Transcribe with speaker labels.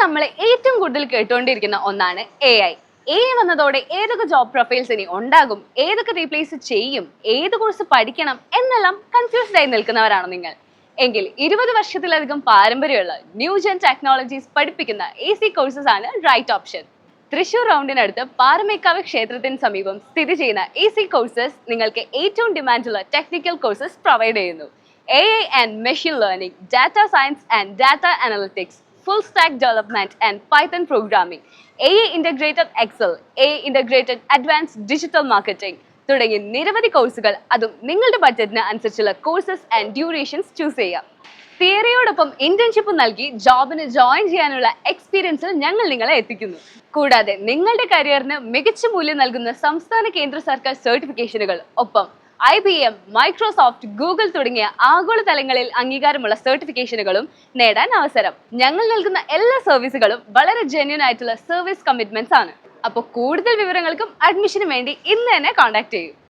Speaker 1: നമ്മൾ ഏറ്റവും കൂടുതൽ കേട്ടുകൊണ്ടിരിക്കുന്ന ഒന്നാണ് AI. AI വന്നതോടെ ഏതൊക്കെ ജോബ് പ്രൊഫൈൽസ് ഇനി ഉണ്ടാകും, ഏതൊക്കെ റീപ്ലേസ് ചെയ്യും, ഏത് കോഴ്സ് പഠിക്കണം എന്നെല്ലാം കൺഫ്യൂസ്ഡ് ആയി നിൽക്കുന്നവരാണോ നിങ്ങൾ? എങ്കിൽ 20 വർഷത്തിലധികം പാരമ്പര്യമുള്ള ന്യൂജൻ ടെക്നോളജീസ് പഠിപ്പിക്കുന്ന AC കോഴ്സസ് ആണ് റൈറ്റ് ഓപ്ഷൻ. തൃശൂർ റൗണ്ടിനടുത്ത് പാറമേക്കാവ് ക്ഷേത്രത്തിന് സമീപം സ്ഥിതി ചെയ്യുന്ന AC കോഴ്സസ് നിങ്ങൾക്ക് ഏറ്റവും ഡിമാൻഡുള്ള ടെക്നിക്കൽ കോഴ്സസ് പ്രൊവൈഡ് ചെയ്യുന്നു. AI and machine learning, data science and data analytics, full stack development and Python programming, AI integrated Excel, AI integrated advanced digital marketing തുടങ്ങി നിരവധി കോഴ്സുകൾ, അതും നിങ്ങളുടെ ബഡ്ജറ്റിന് അനുസരിച്ചുള്ള കോഴ്സസ് ആൻഡ് ഡ്യൂറേഷൻസ് ചൂസ് ചെയ്യാം. തിയറിയോടൊപ്പം ഇന്റേൺഷിപ്പ് നൽകി ജോബിന് ജോയിൻ ചെയ്യാനുള്ള എക്സ്പീരിയൻസിൽ ഞങ്ങൾ നിങ്ങളെ എത്തിക്കുന്നു. കൂടാതെ നിങ്ങളുടെ കരിയറിന് മികച്ച മൂല്യം നൽകുന്ന സംസ്ഥാന കേന്ദ്ര സർക്കാർ സർട്ടിഫിക്കേഷനുകൾ, ഒപ്പം IBM, മൈക്രോസോഫ്റ്റ്, ഗൂഗിൾ തുടങ്ങിയ ആഗോള തലങ്ങളിൽ അംഗീകാരമുള്ള സർട്ടിഫിക്കേഷനുകളും നേടാൻ അവസരം. ഞങ്ങൾ നൽകുന്ന എല്ലാ സർവീസുകളും വളരെ ജെന്യൂൻ ആയിട്ടുള്ള സർവീസ് കമ്മിറ്റ്മെന്റ്സ് ആണ്. അപ്പോൾ കൂടുതൽ വിവരങ്ങൾക്കും അഡ്മിഷനും വേണ്ടി ഇന്ന് തന്നെ കോൺടാക്ട് ചെയ്യൂ.